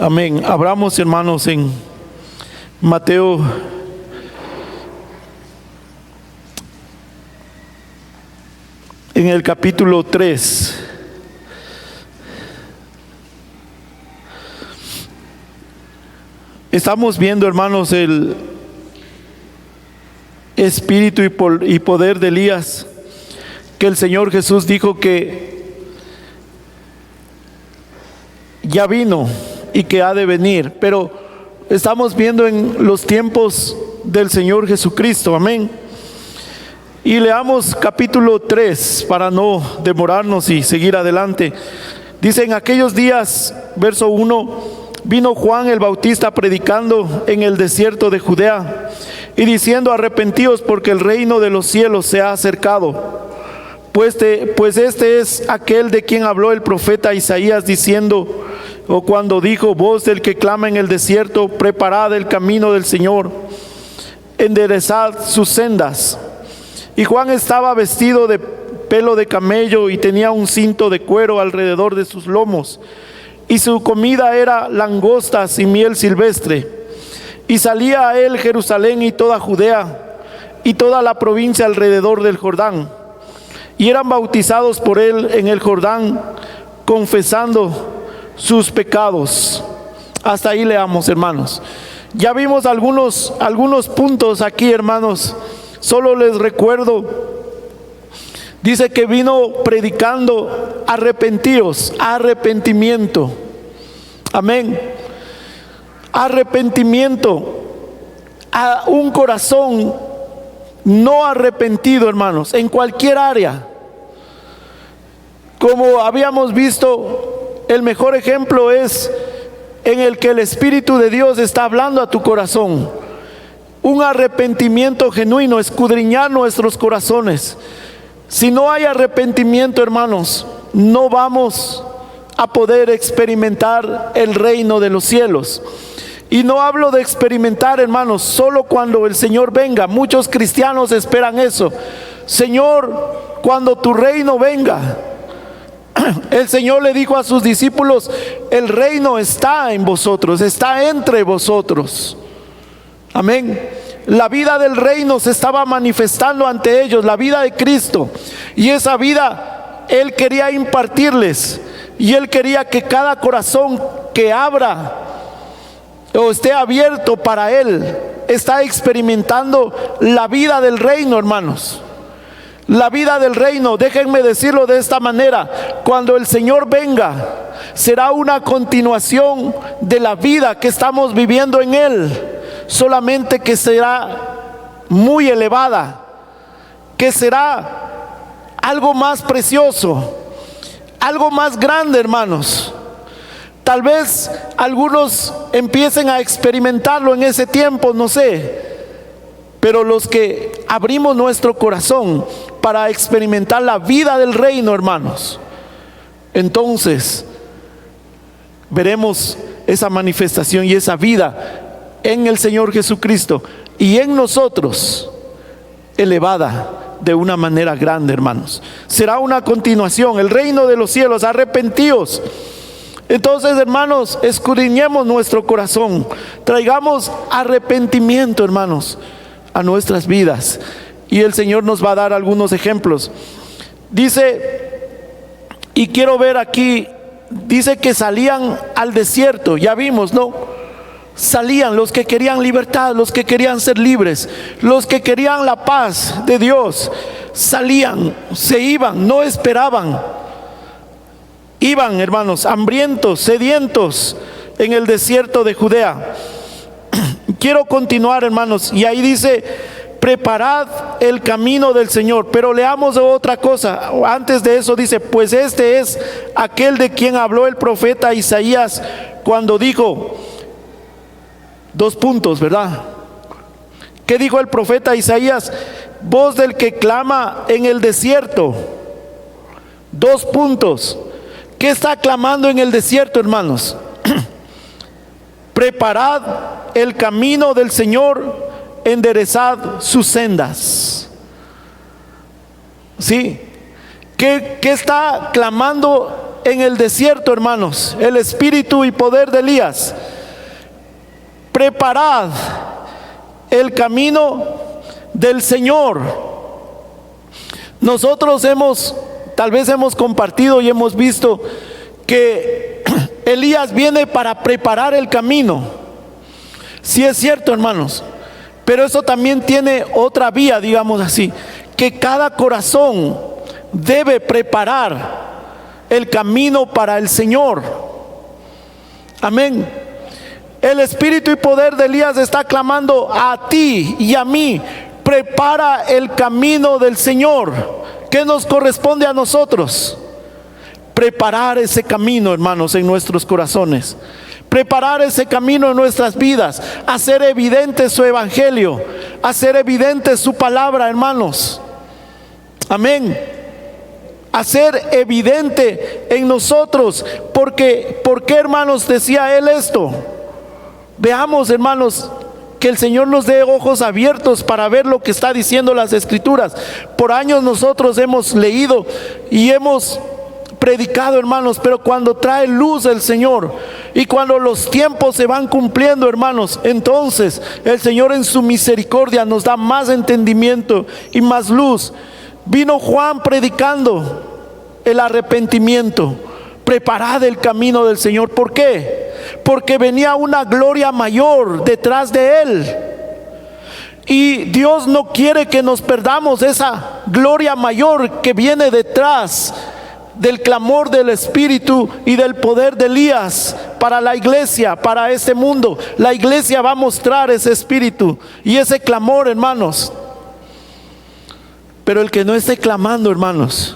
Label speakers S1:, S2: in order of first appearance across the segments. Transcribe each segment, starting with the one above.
S1: Amén. Abramos, hermanos, en Mateo en el capítulo 3. Estamos viendo, hermanos, el espíritu y poder de Elías, que el Señor Jesús dijo que ya vino y que ha de venir, pero estamos viendo en los tiempos del Señor Jesucristo. Amén. Y leamos capítulo 3 para no demorarnos y seguir adelante. Dice: en aquellos días, verso 1, vino Juan el Bautista predicando en el desierto de Judea y diciendo: arrepentíos, porque el reino de los cielos se ha acercado. Pues este es aquel de quien habló el profeta Isaías diciendo, o cuando dijo: voz del que clama en el desierto, preparad el camino del Señor, enderezad sus sendas. Y Juan estaba vestido de pelo de camello y tenía un cinto de cuero alrededor de sus lomos, y su comida era langostas y miel silvestre. Y salía a él Jerusalén y toda Judea y toda la provincia alrededor del Jordán, y eran bautizados por él en el Jordán, confesando sus pecados. Hasta ahí leamos, hermanos. Ya vimos algunos puntos aquí, hermanos. Solo les recuerdo, dice que vino predicando: arrepentíos, arrepentimiento. Amén. Arrepentimiento a un corazón no arrepentido, hermanos, en cualquier área. Como habíamos visto, el mejor ejemplo es en el que el Espíritu de Dios está hablando a tu corazón. Un arrepentimiento genuino, escudriñar nuestros corazones. Si no hay arrepentimiento, hermanos, no vamos a poder experimentar el reino de los cielos. Y no hablo de experimentar, hermanos, solo cuando el Señor venga. Muchos cristianos esperan eso. Señor, cuando tu reino venga. El Señor le dijo a sus discípulos: el reino está en vosotros, está entre vosotros. Amén. La vida del reino se estaba manifestando ante ellos, la vida de Cristo. Y esa vida Él quería impartirles. Y Él quería que cada corazón que abra o esté abierto para Él, está experimentando la vida del reino, hermanos. La vida del reino, déjenme decirlo de esta manera: cuando el Señor venga, será una continuación de la vida que estamos viviendo en Él, solamente que será muy elevada, que será algo más precioso, algo más grande, hermanos. Tal vez algunos empiecen a experimentarlo en ese tiempo, no sé. Pero los que abrimos nuestro corazón para experimentar la vida del reino, hermanos, entonces veremos esa manifestación y esa vida en el Señor Jesucristo y en nosotros, elevada de una manera grande, hermanos. Será una continuación, el reino de los cielos. Arrepentíos. Entonces, hermanos, escudriñemos nuestro corazón, traigamos arrepentimiento, hermanos, a nuestras vidas, y el Señor nos va a dar algunos ejemplos. Dice, y quiero ver aquí, dice que salían al desierto. Ya vimos, ¿no? Salían los que querían libertad, los que querían ser libres, los que querían la paz de Dios. Salían, se iban, no esperaban. Iban, hermanos, hambrientos, sedientos en el desierto de Judea. Quiero continuar, hermanos, y ahí dice: preparad el camino del Señor. Pero leamos otra cosa. Antes de eso dice: pues este es aquel de quien habló el profeta Isaías cuando dijo... Dos puntos, ¿verdad? ¿Qué dijo el profeta Isaías? Voz del que clama en el desierto. Dos puntos. ¿Qué está clamando en el desierto, hermanos? Preparad el camino del Señor, enderezad sus sendas. ¿Sí? ¿Qué está clamando en el desierto, hermanos, el espíritu y poder de Elías. Preparad el camino del Señor. Nosotros tal vez hemos compartido y hemos visto que Elías viene para preparar el camino. Sí es cierto, hermanos, pero eso también tiene otra vía, digamos así, que cada corazón debe preparar el camino para el Señor. Amén. El espíritu y poder de Elías está clamando a ti y a mí: prepara el camino del Señor. ¿Qué nos corresponde a nosotros? Preparar ese camino, hermanos, en nuestros corazones. Preparar ese camino en nuestras vidas. Hacer evidente su evangelio. Hacer evidente su palabra, hermanos. Amén. Hacer evidente en nosotros. ¿Por qué, hermanos, decía él esto? Veamos, hermanos, que el Señor nos dé ojos abiertos para ver lo que está diciendo las Escrituras. Por años nosotros hemos leído y hemos predicado, hermanos, pero cuando trae luz el Señor y cuando los tiempos se van cumpliendo, hermanos, entonces el Señor en su misericordia nos da más entendimiento y más luz. Vino Juan predicando el arrepentimiento. Preparad el camino del Señor. ¿Por qué? Porque venía una gloria mayor detrás de él. Y Dios no quiere que nos perdamos esa gloria mayor que viene detrás del clamor del Espíritu y del poder de Elías para la iglesia, para este mundo. La iglesia va a mostrar ese espíritu y ese clamor, hermanos. Pero el que no esté clamando, hermanos,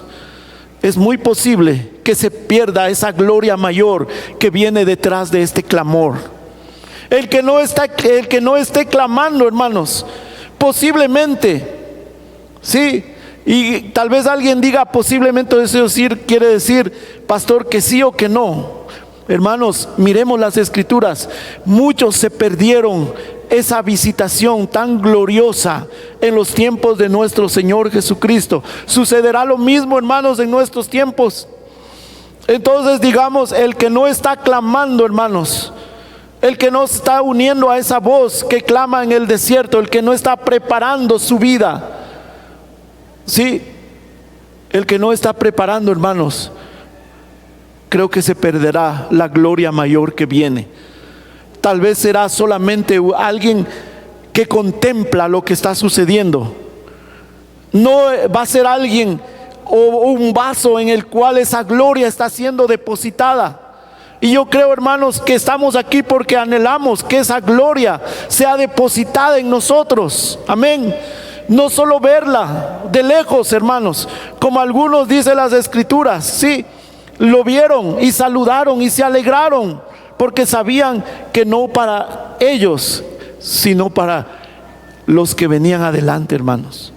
S1: es muy posible que se pierda esa gloria mayor que viene detrás de este clamor. El que no esté clamando, hermanos, posiblemente, sí, y tal vez alguien diga posiblemente, eso quiere decir, pastor, que sí o que no. Hermanos, miremos las Escrituras. Muchos se perdieron esa visitación tan gloriosa en los tiempos de nuestro Señor Jesucristo. Sucederá lo mismo, hermanos, en nuestros tiempos. Entonces, digamos, el que no está clamando, hermanos, el que no está uniendo a esa voz que clama en el desierto, el que no está preparando su vida, sí, el que no está preparando, hermanos, creo que se perderá la gloria mayor que viene. Tal vez será solamente alguien que contempla lo que está sucediendo. No va a ser alguien o un vaso en el cual esa gloria está siendo depositada. Y yo creo, hermanos, que estamos aquí porque anhelamos que esa gloria sea depositada en nosotros. Amén. No solo verla de lejos, hermanos, como algunos dicen las Escrituras. Sí, lo vieron y saludaron y se alegraron, porque sabían que no para ellos, sino para los que venían adelante, hermanos.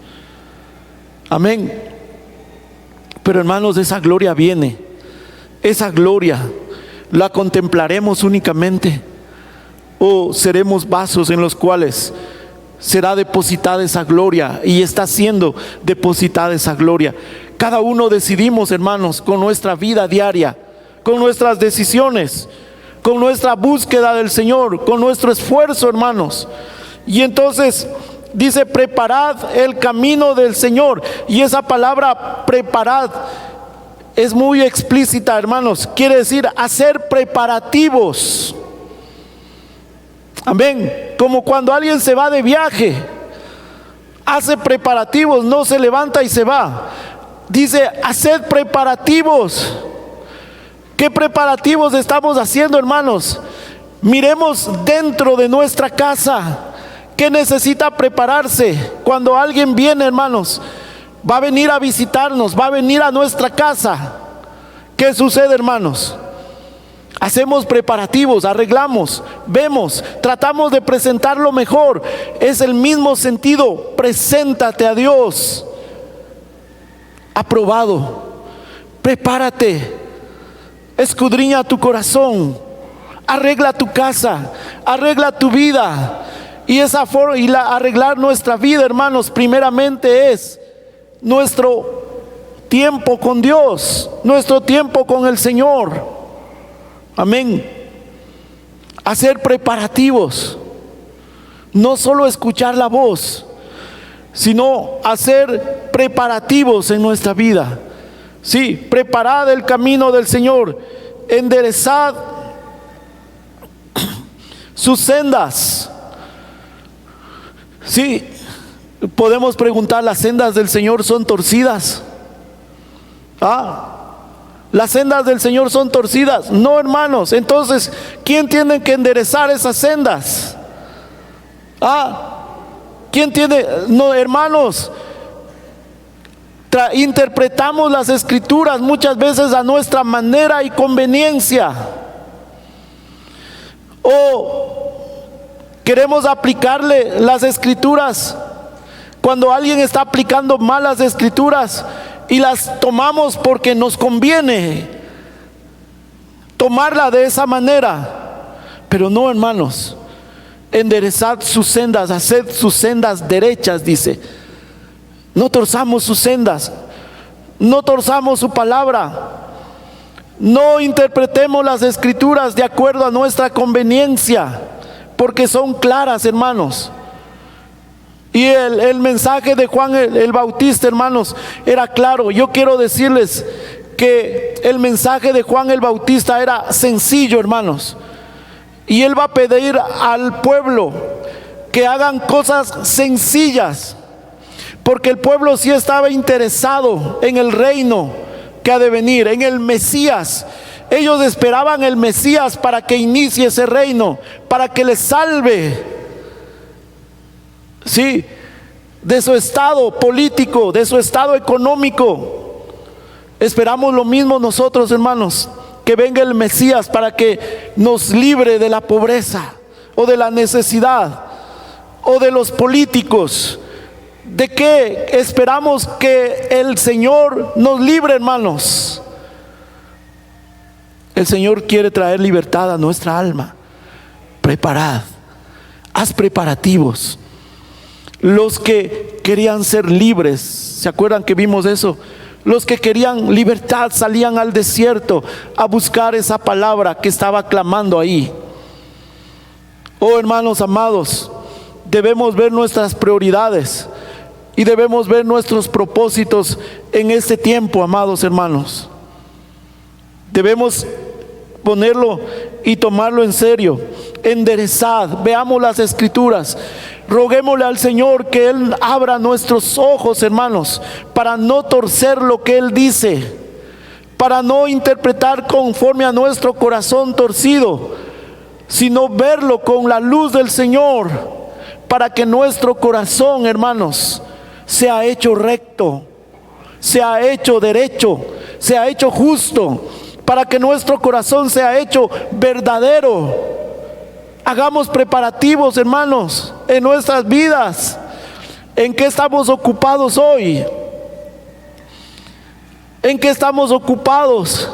S1: Amén. Pero, hermanos, esa gloria viene. Esa gloria la contemplaremos únicamente, o seremos vasos en los cuales será depositada esa gloria, y está siendo depositada esa gloria. Cada uno decidimos, hermanos, con nuestra vida diaria, con nuestras decisiones, con nuestra búsqueda del Señor, con nuestro esfuerzo, hermanos. Y entonces dice: preparad el camino del Señor. Y esa palabra preparad es muy explícita, hermanos. Quiere decir hacer preparativos. Amén. Como cuando alguien se va de viaje, hace preparativos, no se levanta y se va. Dice: haced preparativos. ¿Qué preparativos estamos haciendo, hermanos? Miremos dentro de nuestra casa. ¿Qué necesita prepararse? Cuando alguien viene, hermanos, va a venir a visitarnos, va a venir a nuestra casa. ¿Qué sucede, hermanos? Hacemos preparativos, arreglamos, vemos, tratamos de presentarlo mejor. Es el mismo sentido. Preséntate a Dios aprobado. Prepárate. Escudriña tu corazón. Arregla tu casa. Arregla tu vida. Y esa forma, arreglar nuestra vida, hermanos, primeramente es nuestro tiempo con Dios, nuestro tiempo con el Señor. Amén. Hacer preparativos, no solo escuchar la voz, sino hacer preparativos en nuestra vida. Sí, preparad el camino del Señor, enderezad sus sendas. Sí, podemos preguntar, ¿las sendas del Señor son torcidas? ¿Las sendas del Señor son torcidas? No, hermanos. Entonces, ¿quién tiene que enderezar esas sendas? ¿Quién tiene? No, hermanos. Interpretamos las Escrituras muchas veces a nuestra manera y conveniencia. O queremos aplicarle las Escrituras cuando alguien está aplicando malas Escrituras y las tomamos porque nos conviene tomarla de esa manera. Pero no, hermanos. Enderezad sus sendas, haced sus sendas derechas, dice. No torzamos sus sendas, no torzamos su palabra, no interpretemos las Escrituras de acuerdo a nuestra conveniencia, porque son claras, hermanos. Y el mensaje de Juan el Bautista, hermanos, era claro. Yo quiero decirles que el mensaje de Juan el Bautista era sencillo, hermanos. Y él va a pedir al pueblo que hagan cosas sencillas, porque el pueblo sí estaba interesado en el reino que ha de venir, en el Mesías. Ellos esperaban el Mesías para que inicie ese reino, para que les salve, sí, de su estado político, de su estado económico. Esperamos lo mismo nosotros, hermanos, que venga el Mesías para que nos libre de la pobreza o de la necesidad o de los políticos. ¿De qué esperamos que el Señor nos libre, hermanos? El Señor quiere traer libertad a nuestra alma. Preparad, haz preparativos. Los que querían ser libres, ¿se acuerdan que vimos eso? Los que querían libertad salían al desierto a buscar esa palabra que estaba clamando ahí. Oh, hermanos amados, debemos ver nuestras prioridades y debemos ver nuestros propósitos en este tiempo, amados hermanos. Debemos ponerlo y tomarlo en serio. Enderezad, veamos las Escrituras. Roguémosle al Señor que Él abra nuestros ojos, hermanos, para no torcer lo que Él dice, para no interpretar conforme a nuestro corazón torcido, sino verlo con la luz del Señor, para que nuestro corazón, hermanos, sea hecho recto, sea hecho derecho, sea hecho justo, para que nuestro corazón sea hecho verdadero. Hagamos preparativos, hermanos, en nuestras vidas. ¿En qué estamos ocupados hoy? ¿En qué estamos ocupados?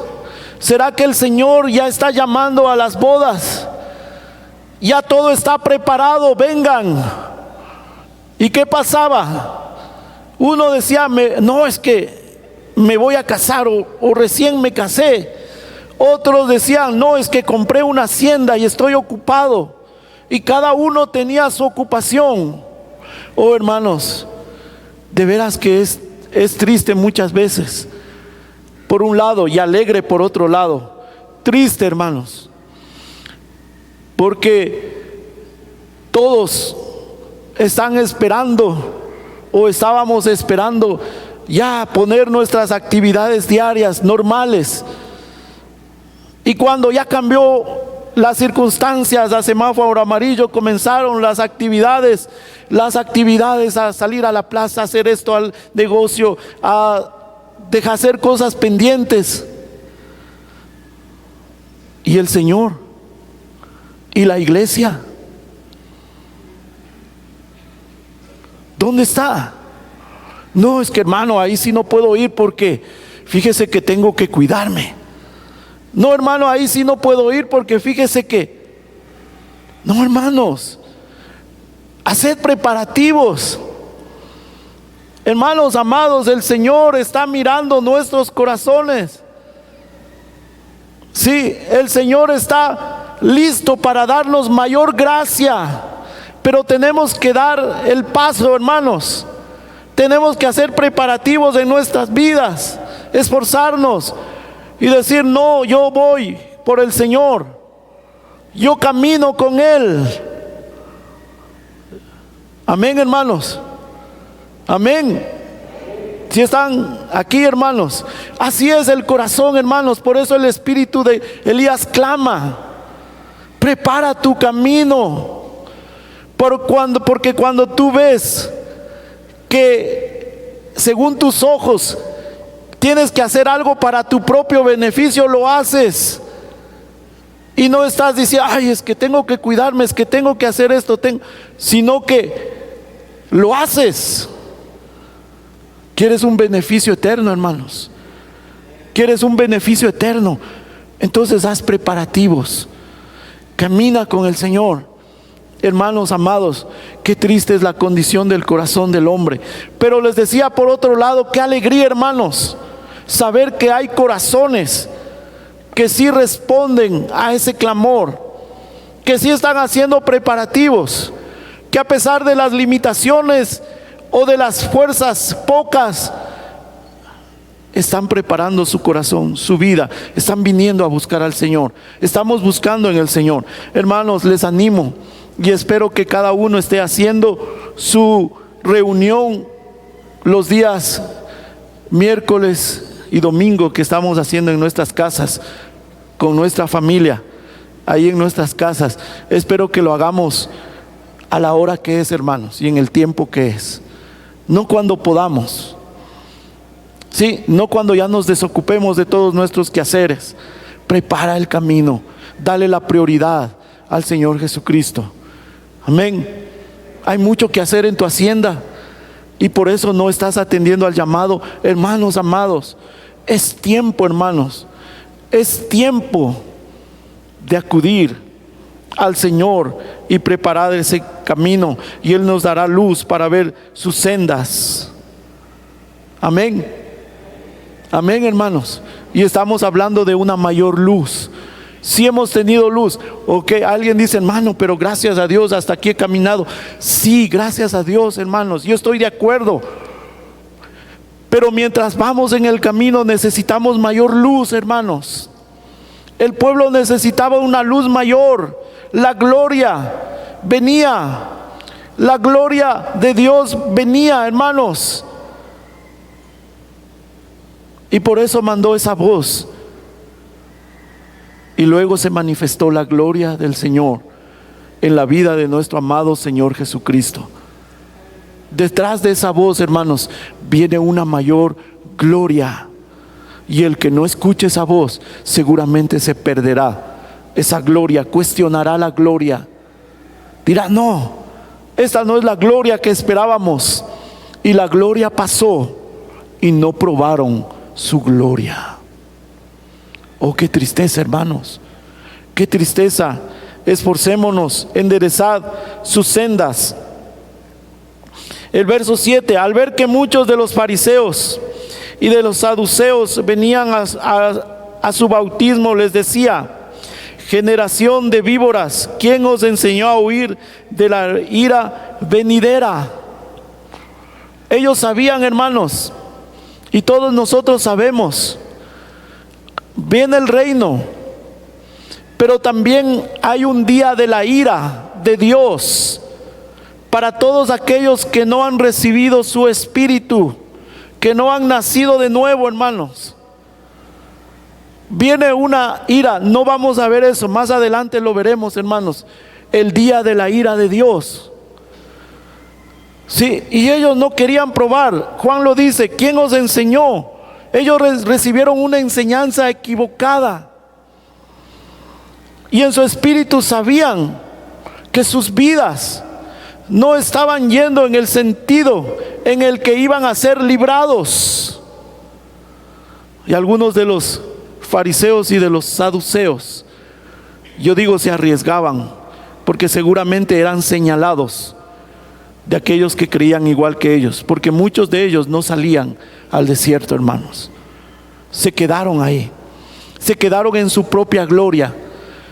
S1: ¿Será que el Señor ya está llamando a las bodas? Ya todo está preparado, vengan. ¿Y qué pasaba? Uno decía, no, es que me voy a casar o recién me casé. Otros decían, no, es que compré una hacienda y estoy ocupado. Y cada uno tenía su ocupación. Oh, hermanos, de veras que es triste muchas veces, por un lado, y alegre por otro lado. Triste, hermanos, porque todos están esperando, o estábamos esperando ya poner nuestras actividades diarias normales. Y cuando ya cambió las circunstancias a semáforo amarillo, comenzaron las actividades a salir a la plaza, a hacer esto, al negocio, a dejar hacer cosas pendientes. Y el Señor y la iglesia, ¿dónde está? No, es que, hermano, ahí sí no puedo ir porque fíjese que tengo que cuidarme. No, hermano, ahí sí no puedo ir porque fíjese que... No, hermanos, haced preparativos. Hermanos amados, el Señor está mirando nuestros corazones. Sí, el Señor está listo para darnos mayor gracia, pero tenemos que dar el paso, hermanos. Tenemos que hacer preparativos en nuestras vidas, esforzarnos y decir: no, yo voy por el Señor, yo camino con Él. Amén, hermanos. Amén. Si están aquí, hermanos, así es el corazón, hermanos. Por eso el espíritu de Elías clama: prepara tu camino. Porque cuando tú ves que según tus ojos tienes que hacer algo para tu propio beneficio, lo haces. Y no estás diciendo: ay, es que tengo que cuidarme, es que tengo que hacer esto, sino que lo haces. ¿Quieres un beneficio eterno, hermanos? ¿Quieres un beneficio eterno? Entonces haz preparativos. Camina con el Señor. Hermanos amados, qué triste es la condición del corazón del hombre. Pero les decía, por otro lado, qué alegría, hermanos, saber que hay corazones que sí responden a ese clamor, que sí están haciendo preparativos, que a pesar de las limitaciones o de las fuerzas pocas, están preparando su corazón, su vida, están viniendo a buscar al Señor. Estamos buscando en el Señor. Hermanos, les animo y espero que cada uno esté haciendo su reunión los días miércoles y domingo que estamos haciendo en nuestras casas, con nuestra familia, ahí en nuestras casas. Espero que lo hagamos a la hora que es, hermanos, y en el tiempo que es. No cuando podamos, sí, no cuando ya nos desocupemos de todos nuestros quehaceres. Prepara el camino, dale la prioridad al Señor Jesucristo. Amén. Hay mucho que hacer en tu hacienda y por eso no estás atendiendo al llamado. Hermanos amados, es tiempo, hermanos, es tiempo de acudir al Señor y preparar ese camino, y Él nos dará luz para ver sus sendas. Amén. Amén, hermanos. Y estamos hablando de una mayor luz. Si hemos tenido luz, ok, alguien dice: hermano, pero gracias a Dios hasta aquí he caminado. Sí, gracias a Dios, hermanos, yo estoy de acuerdo. Pero mientras vamos en el camino necesitamos mayor luz, hermanos. El pueblo necesitaba una luz mayor. La gloria venía, la gloria de Dios venía, hermanos. Y por eso mandó esa voz. Y luego se manifestó la gloria del Señor en la vida de nuestro amado Señor Jesucristo. Detrás de esa voz, hermanos, viene una mayor gloria. Y el que no escuche esa voz seguramente se perderá esa gloria, cuestionará la gloria. Dirá: no, esta no es la gloria que esperábamos. Y la gloria pasó y no probaron su gloria. Oh, qué tristeza, hermanos, qué tristeza. Esforcémonos, enderezad sus sendas. El verso 7: al ver que muchos de los fariseos y de los saduceos venían a su bautismo, les decía: generación de víboras, ¿quién os enseñó a huir de la ira venidera? Ellos sabían, hermanos, y todos nosotros sabemos, viene el reino, pero también hay un día de la ira de Dios para todos aquellos que no han recibido su espíritu, que no han nacido de nuevo, hermanos. Viene una ira, no vamos a ver eso, más adelante lo veremos, hermanos. El día de la ira de Dios. Sí, y ellos no querían probar. Juan lo dice: ¿quién os enseñó? Ellos recibieron una enseñanza equivocada. Y en su espíritu sabían que sus vidas no estaban yendo en el sentido en el que iban a ser librados. Y algunos de los fariseos y de los saduceos, yo digo, se arriesgaban porque seguramente eran señalados de aquellos que creían igual que ellos, porque muchos de ellos no salían al desierto, hermanos. Se quedaron ahí, se quedaron en su propia gloria,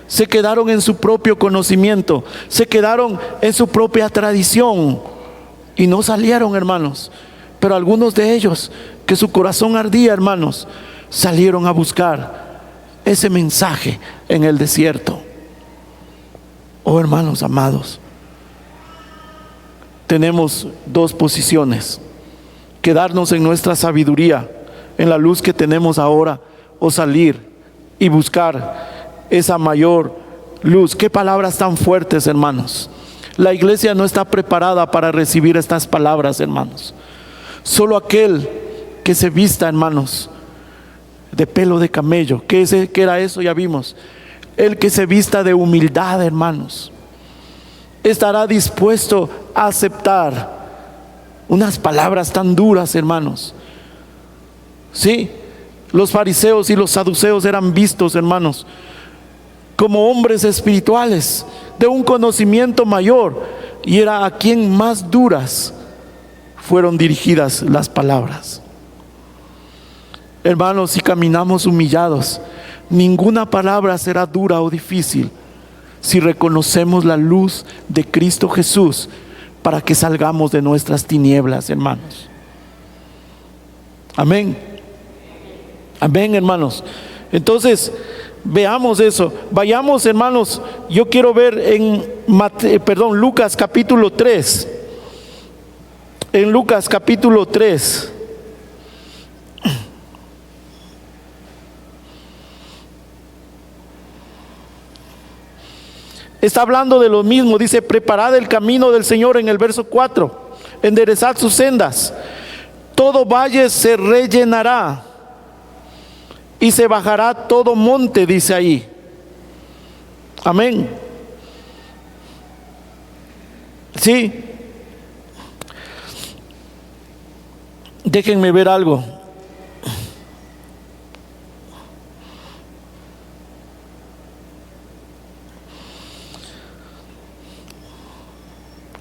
S1: se quedaron en su propio conocimiento, se quedaron en su propia tradición y no salieron, hermanos. Pero algunos de ellos, que su corazón ardía, hermanos, salieron a buscar ese mensaje en el desierto. Oh, hermanos amados, tenemos dos posiciones: quedarnos en nuestra sabiduría, en la luz que tenemos ahora, o salir y buscar esa mayor luz. Qué palabras tan fuertes, hermanos. La iglesia no está preparada para recibir estas palabras, hermanos. Solo aquel que se vista, hermanos, de pelo de camello. ¿Qué era eso? Ya vimos. El que se vista de humildad, hermanos, estará dispuesto a aceptar unas palabras tan duras, hermanos. Sí, los fariseos y los saduceos eran vistos, hermanos, como hombres espirituales de un conocimiento mayor, y era a quien más duras fueron dirigidas las palabras. Hermanos, si caminamos humillados, ninguna palabra será dura o difícil si reconocemos la luz de Cristo Jesús para que salgamos de nuestras tinieblas, hermanos. Amén. Amén, hermanos. Entonces, veamos eso. Vayamos, hermanos. Yo quiero ver en Lucas capítulo 3. En Lucas capítulo 3. Está hablando de lo mismo. Dice: preparad el camino del Señor, en el verso 4. Enderezad sus sendas. Todo valle se rellenará y se bajará todo monte, dice ahí. Amén. Sí. Déjenme ver algo.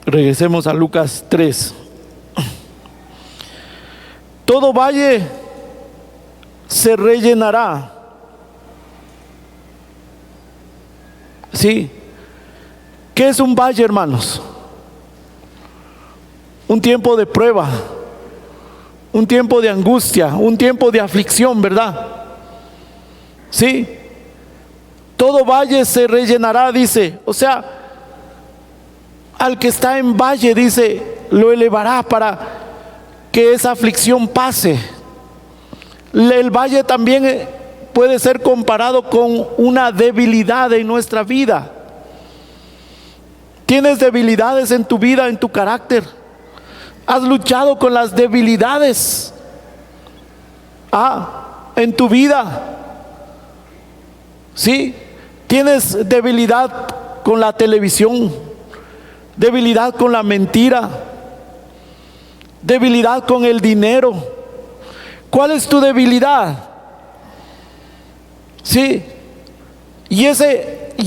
S1: Regresemos a Lucas 3. Todo valle se rellenará. Sí. ¿Qué es un valle, hermanos? Un tiempo de prueba, un tiempo de angustia, un tiempo de aflicción, ¿verdad? Sí. Todo valle se rellenará, dice. O sea, al que está en valle, dice, lo elevará para que esa aflicción pase. El valle también puede ser comparado con una debilidad en nuestra vida. ¿Tienes debilidades en tu vida, en tu carácter? ¿Has luchado con las debilidades en tu vida? ¿Sí? ¿Tienes debilidad con la televisión? ¿Debilidad con la mentira? ¿Debilidad con el dinero? ¿Cuál es tu debilidad? Sí. Y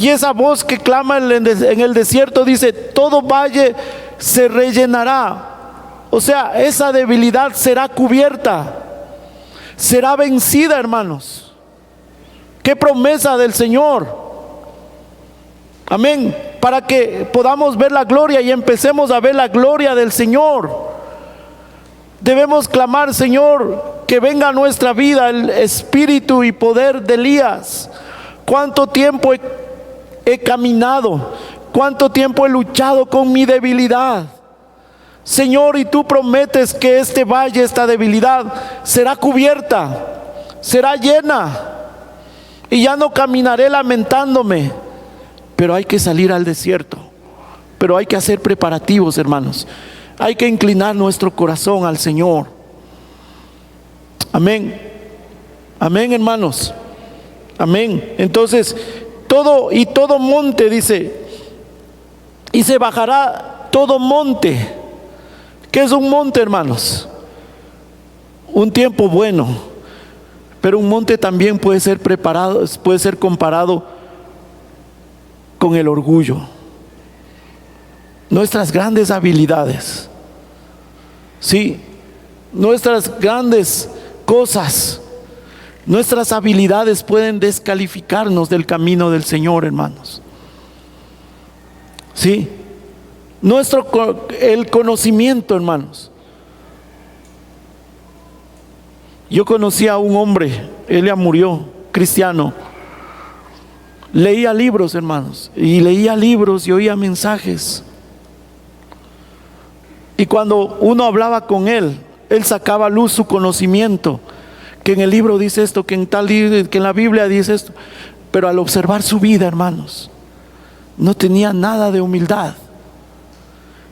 S1: esa voz que clama en el desierto dice: todo valle se rellenará. O sea, esa debilidad será cubierta, será vencida, hermanos. Qué promesa del Señor. Amén. Para que podamos ver la gloria y empecemos a ver la gloria del Señor, debemos clamar: Señor, que venga a nuestra vida el espíritu y poder de Elías. ¿Cuánto tiempo he caminado? ¿Cuánto tiempo he luchado con mi debilidad? Señor, y tú prometes que este valle, esta debilidad, será cubierta, será llena, y ya no caminaré lamentándome. Pero hay que salir al desierto, pero hay que hacer preparativos, hermanos. Hay que inclinar nuestro corazón al Señor. Amén. Amén, hermanos. Amén. Entonces, todo monte, dice, y se bajará todo monte. ¿Qué es un monte, hermanos? Un tiempo bueno. Pero un monte también puede ser comparado con el orgullo. nuestras grandes habilidades, sí, nuestras grandes cosas, nuestras habilidades pueden descalificarnos del camino del Señor, hermanos. Sí, el conocimiento, hermanos. Yo conocí a un hombre, él ya murió, cristiano. Leía libros, hermanos, y leía libros y oía mensajes. Y cuando uno hablaba con él, él sacaba a luz su conocimiento, que en el libro dice esto, que en tal libro, que en la Biblia dice esto. Pero al observar su vida, hermanos, no tenía nada de humildad,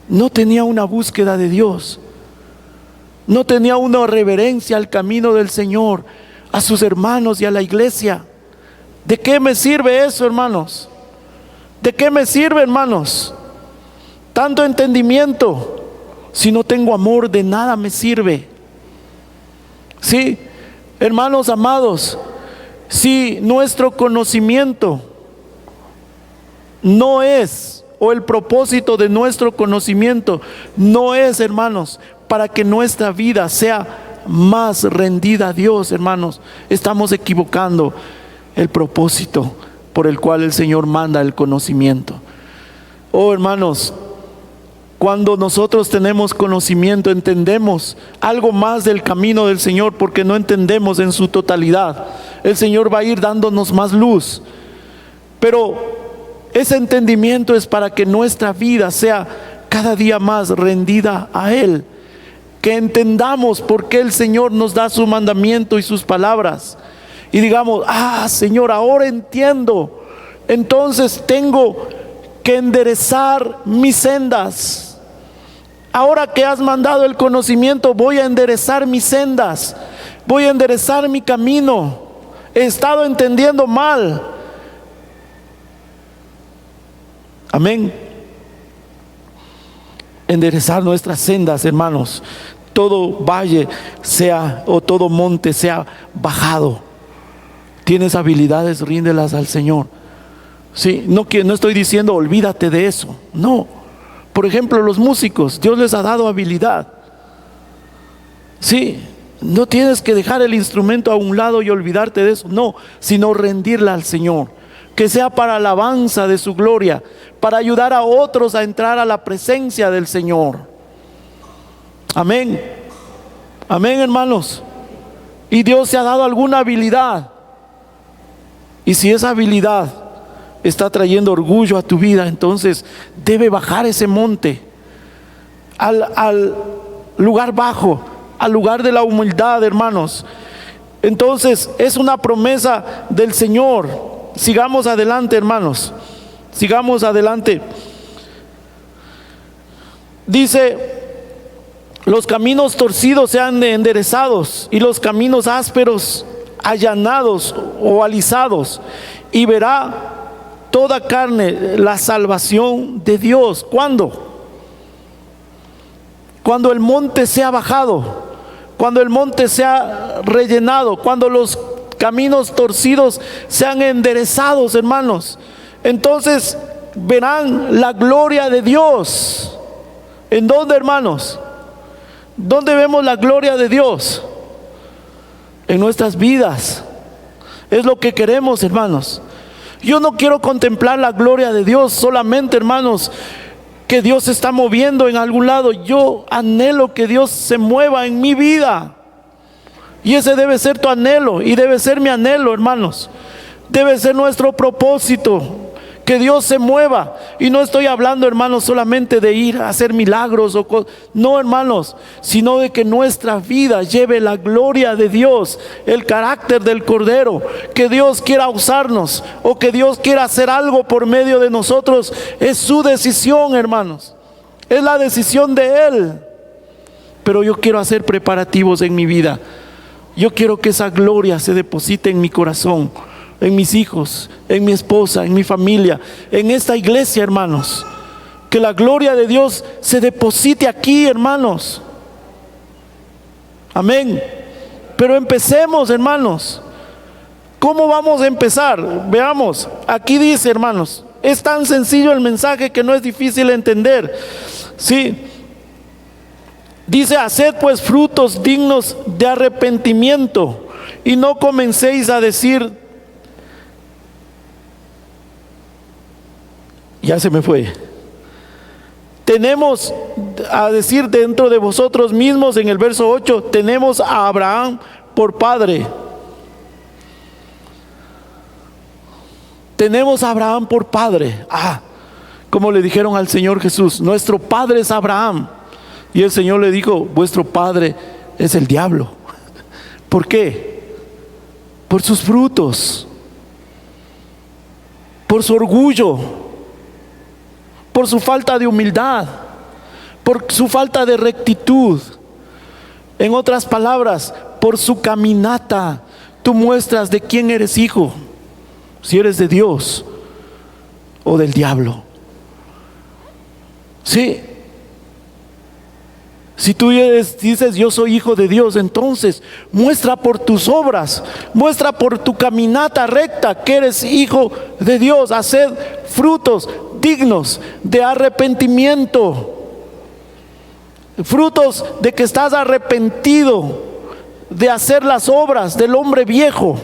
S1: no tenía una búsqueda de Dios, no tenía una reverencia al camino del Señor, a sus hermanos y a la iglesia. ¿De qué me sirve eso, hermanos? ¿De qué me sirve, hermanos? Tanto entendimiento, si no tengo amor, de nada me sirve. Sí, hermanos amados, si nuestro conocimiento no es, o el propósito de nuestro conocimiento no es, hermanos, para que nuestra vida sea más rendida a Dios, hermanos, estamos equivocando el propósito por el cual el Señor manda el conocimiento. Oh, hermanos, cuando nosotros tenemos conocimiento, entendemos algo más del camino del Señor, porque no entendemos en su totalidad. El Señor va a ir dándonos más luz, pero ese entendimiento es para que nuestra vida sea cada día más rendida a Él, que entendamos por qué el Señor nos da su mandamiento y sus palabras, y digamos: ah, Señor, ahora entiendo, entonces tengo que enderezar mis sendas. Ahora que has mandado el conocimiento, voy a enderezar mis sendas, voy a enderezar mi camino. He estado entendiendo mal. Amén. Enderezar nuestras sendas, hermanos. Todo valle sea, o todo monte sea bajado. Tienes habilidades, ríndelas al Señor. Sí, no estoy diciendo olvídate de eso, no. Por ejemplo, los músicos, Dios les ha dado habilidad. Sí, no tienes que dejar el instrumento a un lado y olvidarte de eso, no, sino rendirla al Señor, que sea para alabanza de su gloria, para ayudar a otros a entrar a la presencia del Señor. Amén. Amén, hermanos. Y Dios te ha dado alguna habilidad, y si esa habilidad está trayendo orgullo a tu vida, entonces debe bajar ese monte al lugar bajo, al lugar de la humildad, hermanos. Entonces es una promesa del Señor. Sigamos adelante, hermanos, sigamos adelante. Dice: los caminos torcidos sean enderezados, y los caminos ásperos allanados o alisados, y verá toda carne la salvación de Dios. ¿Cuándo? Cuando el monte sea bajado, cuando el monte sea rellenado, cuando los caminos torcidos sean enderezados, hermanos. Entonces verán la gloria de Dios. ¿En dónde, hermanos? ¿Dónde vemos la gloria de Dios? En nuestras vidas. Es lo que queremos, hermanos. Yo no quiero contemplar la gloria de Dios solamente, hermanos, que Dios se está moviendo en algún lado. Yo anhelo que Dios se mueva en mi vida, y ese debe ser tu anhelo, y debe ser mi anhelo, hermanos. Debe ser nuestro propósito, que Dios se mueva. Y no estoy hablando, hermanos, solamente de ir a hacer milagros o no, hermanos, sino de que nuestra vida lleve la gloria de Dios, el carácter del Cordero. Que Dios quiera usarnos, o que Dios quiera hacer algo por medio de nosotros, es su decisión, hermanos, es la decisión de Él. Pero yo quiero hacer preparativos en mi vida. Yo quiero que esa gloria se deposite en mi corazón, en mis hijos, en mi esposa, en mi familia, en esta iglesia, hermanos. Que la gloria de Dios se deposite aquí, hermanos. Amén. Pero empecemos, hermanos. ¿Cómo vamos a empezar? Veamos, aquí dice, hermanos, Es tan sencillo el mensaje que no es difícil entender. Sí. Dice: haced pues frutos dignos de arrepentimiento, y no comencéis a decir, ya se me fue. Tenemos a decir dentro de vosotros mismos, en el verso 8, tenemos a Abraham por padre. Tenemos a Abraham por padre. Como le dijeron al Señor Jesús: nuestro padre es Abraham. Y el Señor le dijo: vuestro padre es el diablo. ¿Por qué? Por sus frutos, por su orgullo, por su falta de humildad, por su falta de rectitud. En otras palabras, por su caminata, tú muestras de quién eres hijo, si eres de Dios o del diablo. Sí. Si tú dices: yo soy hijo de Dios, entonces muestra por tus obras, muestra por tu caminata recta que eres hijo de Dios. Haced frutos dignos de arrepentimiento, frutos de que estás arrepentido de hacer las obras del hombre viejo,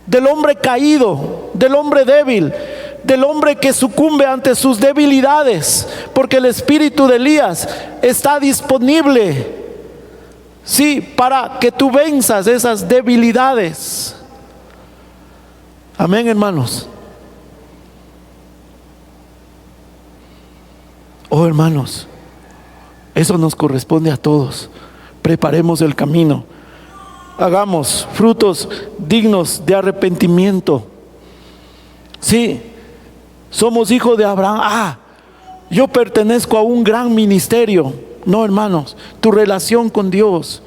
S1: del hombre caído, del hombre débil, del hombre que sucumbe ante sus debilidades, porque el espíritu de Elías está disponible, sí, para que tú venzas esas debilidades. Amén, hermanos. Oh, hermanos, eso nos corresponde a todos. Preparemos el camino, hagamos frutos dignos de arrepentimiento. Sí, somos hijos de Abraham. Yo pertenezco a un gran ministerio. No, hermanos, tu relación con Dios,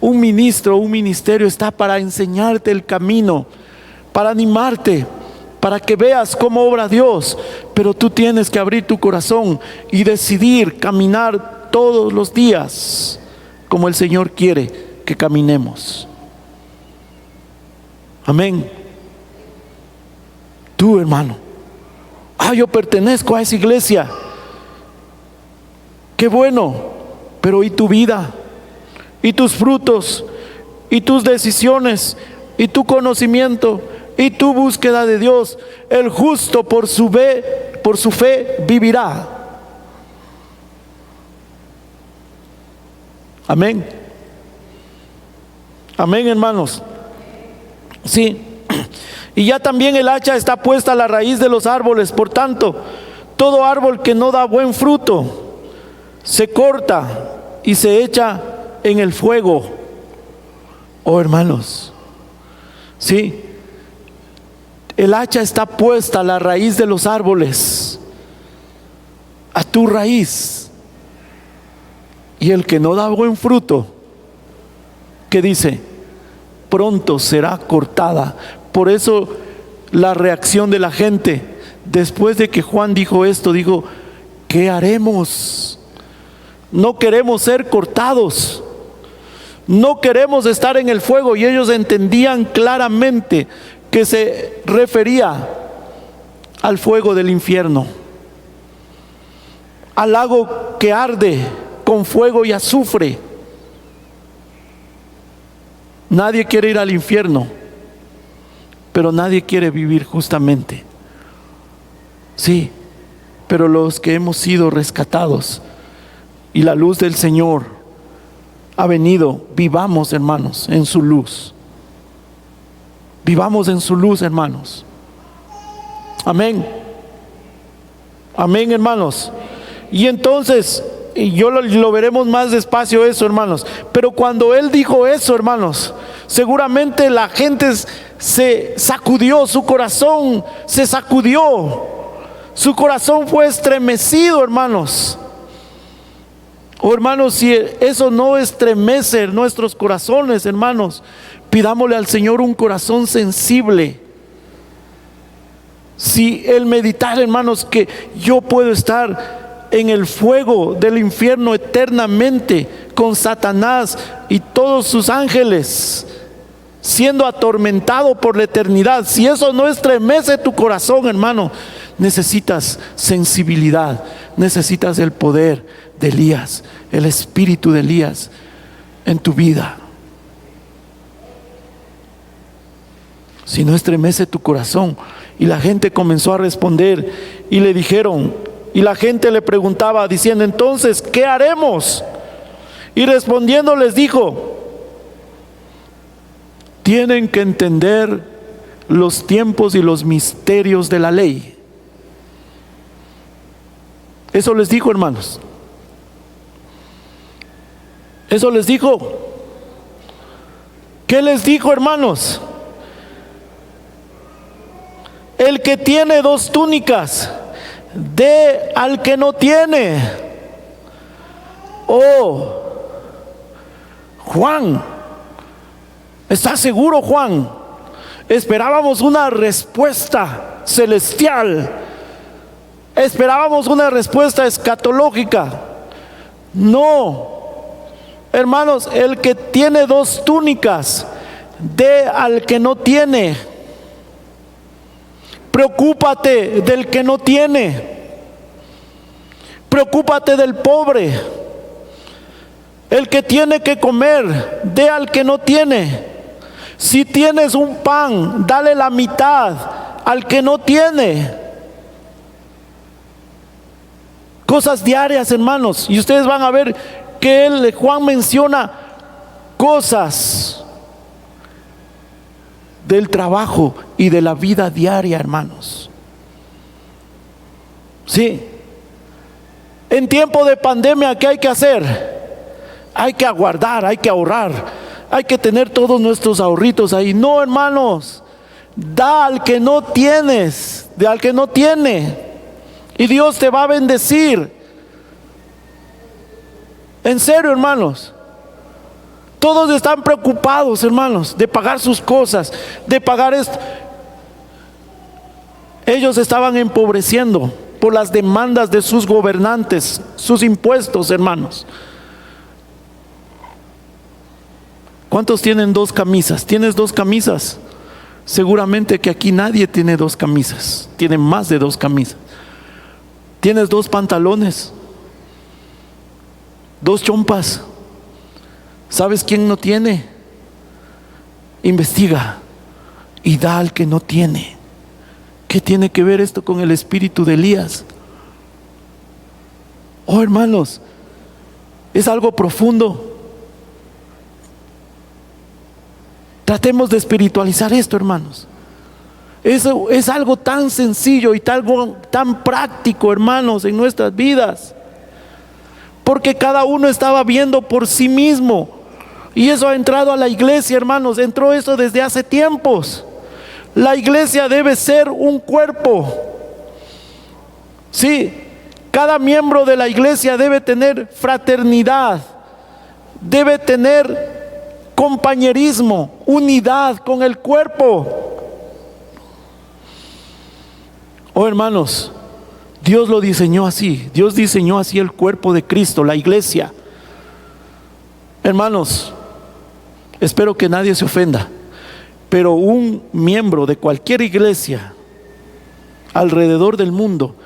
S1: un ministerio está para enseñarte el camino, para animarte, para que veas cómo obra Dios. Pero tú tienes que abrir tu corazón y decidir caminar todos los días como el Señor quiere que caminemos. Amén. Tú, hermano: yo pertenezco a esa iglesia. Qué bueno, pero ¿y tu vida? ¿Y tus frutos? ¿Y tus decisiones? ¿Y tu conocimiento? ¿Y tu búsqueda de Dios? El justo por su fe vivirá. Amén. Amén, hermanos. Sí. Y ya también el hacha está puesta a la raíz de los árboles. Por tanto, todo árbol que no da buen fruto se corta y se echa en el fuego. Oh, hermanos, sí, el hacha está puesta a la raíz de los árboles, a tu raíz. Y el que no da buen fruto, ¿qué dice? Pronto será cortada. Por eso la reacción de la gente después de que Juan dijo esto, dijo: ¿qué haremos? No queremos ser cortados, no queremos estar en el fuego. Y ellos entendían claramente que se refería al fuego del infierno, al lago que arde con fuego y azufre. Nadie quiere ir al infierno, pero nadie quiere vivir justamente. Sí, pero los que hemos sido rescatados y la luz del Señor ha venido, vivamos, hermanos, en su luz. Vivamos en su luz, hermanos. Amén. Amén, hermanos. Y entonces, y yo lo veremos más despacio eso, hermanos. Pero cuando él dijo eso, hermanos, seguramente la gente se sacudió, su corazón se sacudió, su corazón fue estremecido, hermanos. Oh, hermanos, si eso no estremece nuestros corazones, hermanos, pidámosle al Señor un corazón sensible. Si el meditar, hermanos, que yo puedo estar en el fuego del infierno eternamente con Satanás y todos sus ángeles, siendo atormentado por la eternidad, si eso no estremece tu corazón, hermano, necesitas sensibilidad, necesitas el poder de Elías, el espíritu de Elías en tu vida. Si no, estremece tu corazón. Y la gente comenzó a responder y le dijeron, y la gente le preguntaba diciendo: entonces, ¿qué haremos? Y respondiendo les dijo: tienen que entender los tiempos y los misterios de la ley. Eso les dijo, hermanos. Eso les dijo. ¿Qué les dijo, hermanos? El que tiene 2 túnicas, dé al que no tiene. Oh, Juan, ¿estás seguro, Juan? Esperábamos una respuesta celestial. Esperábamos una respuesta escatológica. No, hermanos, el que tiene 2 túnicas, dé al que no tiene. Preocúpate del que no tiene. Preocúpate del pobre. El que tiene que comer, dé al que no tiene. Si tienes un pan, dale la mitad al que no tiene. Cosas diarias, hermanos. Y ustedes van a ver que Juan menciona cosas del trabajo y de la vida diaria, hermanos. Sí. En tiempo de pandemia, ¿qué hay que hacer? Hay que aguardar, hay que ahorrar, hay que tener todos nuestros ahorritos ahí. No, hermanos, da al que no tienes, de al que no tiene, y Dios te va a bendecir. En serio, hermanos. Todos están preocupados, hermanos, de pagar sus cosas, de pagar esto. Ellos estaban empobreciendo por las demandas de sus gobernantes, sus impuestos, hermanos. ¿Cuántos tienen 2 camisas? ¿Tienes 2 camisas? Seguramente que aquí nadie tiene 2 camisas. Tiene más de 2 camisas. ¿Tienes 2 pantalones? 2 chompas. ¿Sabes quién no tiene? Investiga y da al que no tiene. ¿Qué tiene que ver esto con el espíritu de Elías? Oh, hermanos, es algo profundo. Tratemos de espiritualizar esto, hermanos. Eso es algo tan sencillo y tan práctico, hermanos, en nuestras vidas. Porque cada uno estaba viendo por sí mismo. Y eso ha entrado a la iglesia, hermanos. Entró eso desde hace tiempos. La iglesia debe ser un cuerpo. Sí, cada miembro de la iglesia debe tener fraternidad. Debe tener compañerismo, unidad con el cuerpo. Oh, hermanos, Dios lo diseñó así. Dios diseñó así el cuerpo de Cristo, la iglesia. Hermanos, espero que nadie se ofenda, pero un miembro de cualquier iglesia alrededor del mundo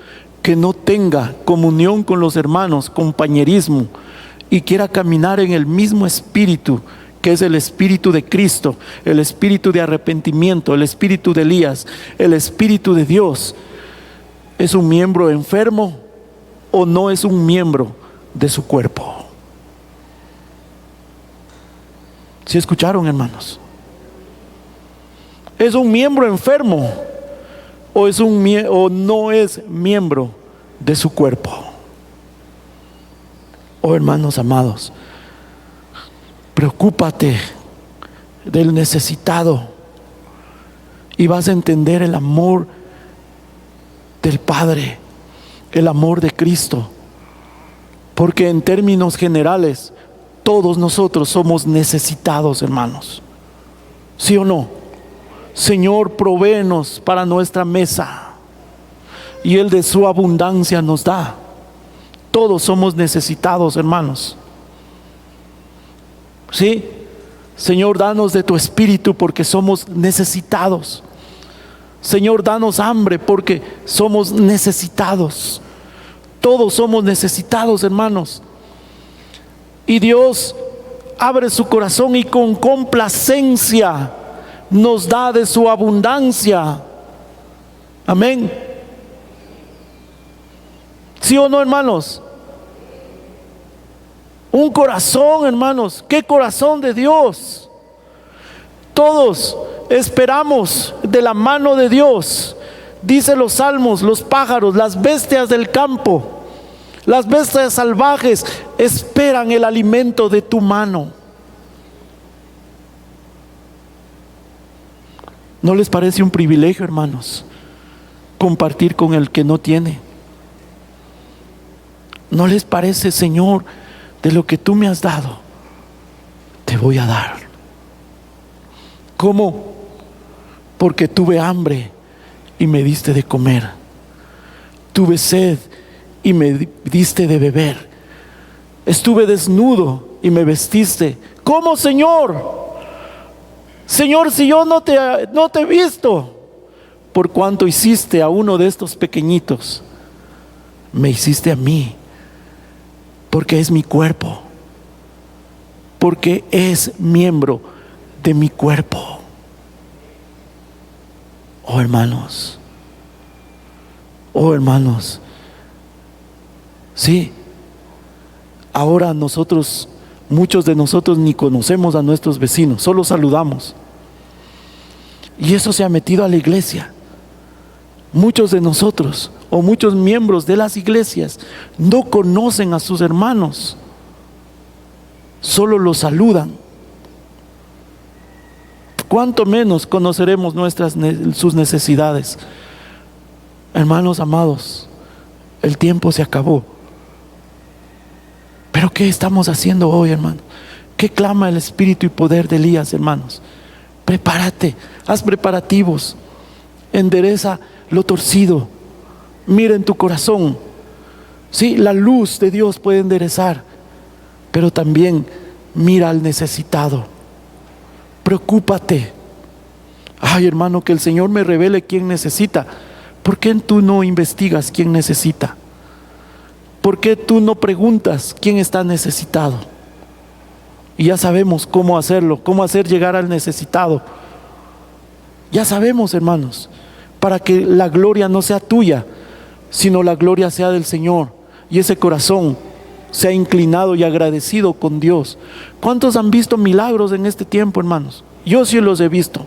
S1: que no tenga comunión con los hermanos, compañerismo, y quiera caminar en el mismo espíritu, que es el espíritu de Cristo, el espíritu de arrepentimiento, el espíritu de Elías, el espíritu de Dios, ¿es un miembro enfermo o no es un miembro de su cuerpo? ¿Sí escucharon, hermanos? ¿Es un miembro enfermo o no es miembro de su cuerpo? Oh, hermanos amados, preocúpate del necesitado y vas a entender el amor del Padre, el amor de Cristo. Porque en términos generales, todos nosotros somos necesitados, hermanos. ¿Sí o no? Señor, provéenos para nuestra mesa, y Él de su abundancia nos da. Todos somos necesitados, hermanos. ¿Sí? Señor, danos de tu espíritu porque somos necesitados. Señor, danos hambre porque somos necesitados. Todos somos necesitados, hermanos. Y Dios abre su corazón y con complacencia nos da de su abundancia. Amén. ¿Sí o no, hermanos? Un corazón, hermanos. ¿Qué corazón de Dios? Todos esperamos de la mano de Dios. Dice los salmos, los pájaros, las bestias del campo, las bestias salvajes esperan el alimento de tu mano. ¿No les parece un privilegio, hermanos, compartir con el que no tiene? ¿No les parece, Señor, de lo que tú me has dado, te voy a dar? ¿Cómo? Porque tuve hambre y me diste de comer. Tuve sed y me diste de beber. Estuve desnudo y me vestiste. ¿Cómo, Señor? Señor, si yo no te he visto, por cuanto hiciste a uno de estos pequeñitos, me hiciste a mí, porque es mi cuerpo, porque es miembro de mi cuerpo. Oh, hermanos, sí, ahora nosotros, muchos de nosotros ni conocemos a nuestros vecinos, solo saludamos. Y eso se ha metido a la iglesia. Muchos de nosotros, o muchos miembros de las iglesias, no conocen a sus hermanos, solo los saludan. ¿Cuánto menos conoceremos sus necesidades? Hermanos amados, el tiempo se acabó. Pero ¿qué estamos haciendo hoy, hermano? ¿Qué clama el espíritu y poder de Elías, hermanos? Prepárate, haz preparativos, endereza lo torcido, mira en tu corazón. Sí, la luz de Dios puede enderezar, pero también mira al necesitado. Preocúpate. Ay, hermano, que el Señor me revele quién necesita. ¿Por qué tú no investigas quién necesita? ¿Por qué tú no preguntas quién está necesitado? Y ya sabemos cómo hacerlo, cómo hacer llegar al necesitado. Ya sabemos, hermanos, para que la gloria no sea tuya, sino la gloria sea del Señor. Y ese corazón sea inclinado y agradecido con Dios. ¿Cuántos han visto milagros en este tiempo, hermanos? Yo sí los he visto.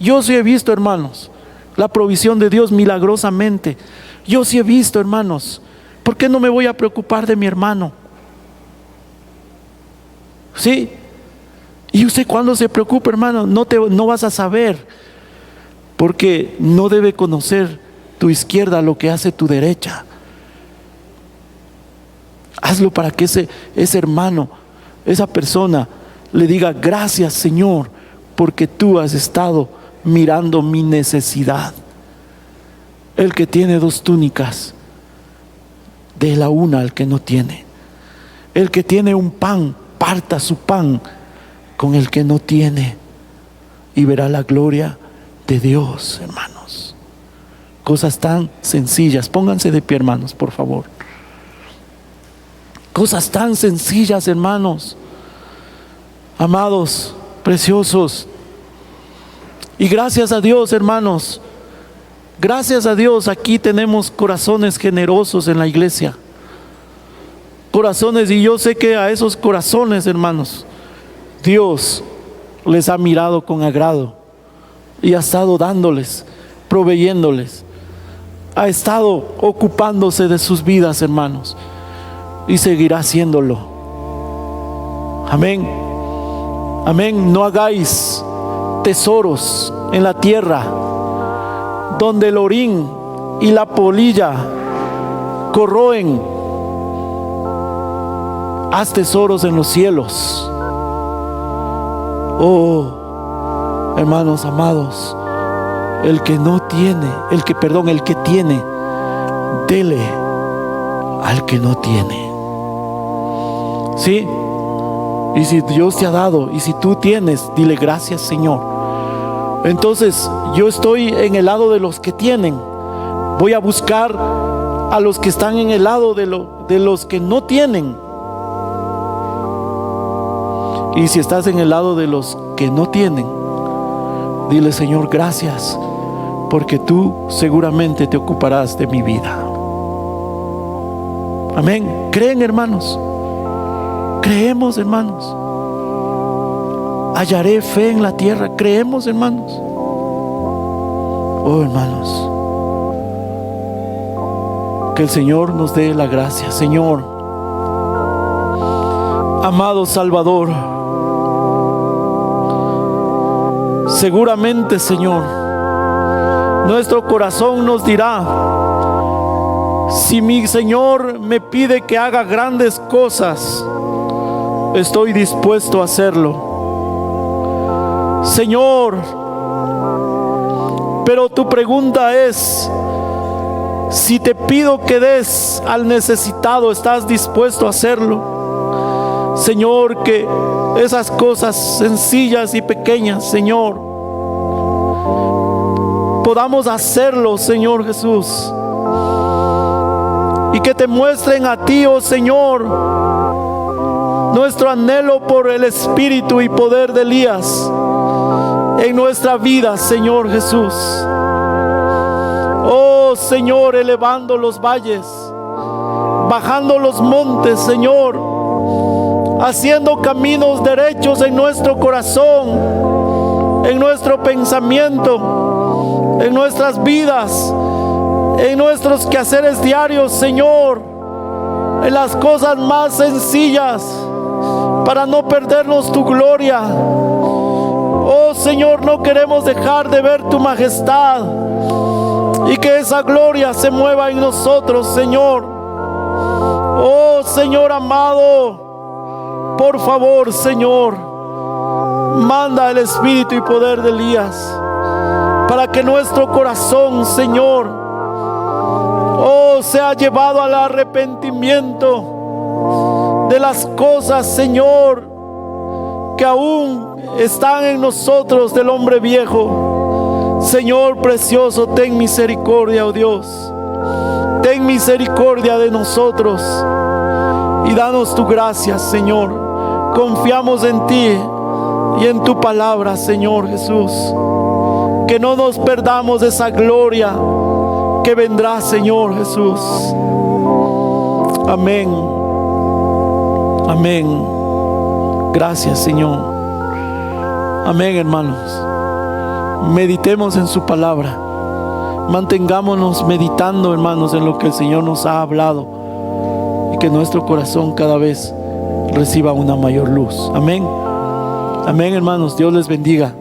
S1: Yo sí he visto, hermanos, la provisión de Dios milagrosamente. Yo sí he visto, hermanos. ¿Por qué no me voy a preocupar de mi hermano? ¿Sí? Y usted cuando se preocupa, hermano, no vas a saber, porque no debe conocer tu izquierda lo que hace tu derecha. Hazlo para que ese hermano, esa persona, le diga: gracias, Señor, porque tú has estado mirando mi necesidad. El que tiene 2 túnicas, dé la una al que no tiene. El que tiene un pan, parta su pan con el que no tiene, y verá la gloria de Dios, hermanos. Cosas tan sencillas. Pónganse de pie, hermanos, por favor. Cosas tan sencillas, hermanos, amados, preciosos. Y gracias a Dios, hermanos, gracias a Dios, aquí tenemos corazones generosos en la iglesia. Corazones, y yo sé que a esos corazones, hermanos, Dios les ha mirado con agrado y ha estado dándoles, proveyéndoles, ha estado ocupándose de sus vidas, hermanos, y seguirá haciéndolo. Amén. Amén. No hagáis tesoros en la tierra, donde el orín y la polilla corroen. Haz tesoros en los cielos. Oh, hermanos amados, el que tiene, dele al que no tiene. ¿Sí? Y si Dios te ha dado, y si tú tienes, dile: gracias, Señor, Entonces yo estoy en el lado de los que tienen. Voy a buscar a los que están en el lado de los que no tienen. Y si estás en el lado de los que no tienen, dile: Señor, gracias, porque tú seguramente te ocuparás de mi vida. Amén. ¿Creen, hermanos? Creemos, hermanos. Hallaré fe en la tierra. Creemos, hermanos. Oh, hermanos, que el Señor nos dé la gracia. Señor, amado Salvador, seguramente, Señor, nuestro corazón nos dirá: si mi Señor me pide que haga grandes cosas, estoy dispuesto a hacerlo. Señor, pero tu pregunta es: si te pido que des al necesitado, ¿estás dispuesto a hacerlo? Señor, que esas cosas sencillas y pequeñas, Señor, podamos hacerlo, Señor Jesús, y que te muestren a ti, oh Señor, nuestro anhelo por el espíritu y poder de Elías en nuestra vida, Señor Jesús. Oh Señor, elevando los valles, bajando los montes, Señor, haciendo caminos derechos en nuestro corazón, en nuestro pensamiento, en nuestras vidas, en nuestros quehaceres diarios, Señor, en las cosas más sencillas, para no perdernos tu gloria. Oh Señor, no queremos dejar de ver tu majestad y que esa gloria se mueva en nosotros, Señor. Oh Señor amado, por favor, Señor, manda el espíritu y poder de Elías para que nuestro corazón, Señor, oh, sea llevado al arrepentimiento de las cosas, Señor, que aún están en nosotros del hombre viejo. Señor precioso, ten misericordia, oh Dios. Ten misericordia de nosotros y danos tu gracia, Señor. Confiamos en ti y en tu palabra, Señor Jesús. Que no nos perdamos de esa gloria que vendrá, Señor Jesús. Amén. Amén. Gracias, Señor. Amén, hermanos. Meditemos en su palabra. Mantengámonos meditando, hermanos, en lo que el Señor nos ha hablado, y que nuestro corazón cada vez reciba una mayor luz. Amén. Amén, hermanos. Dios les bendiga.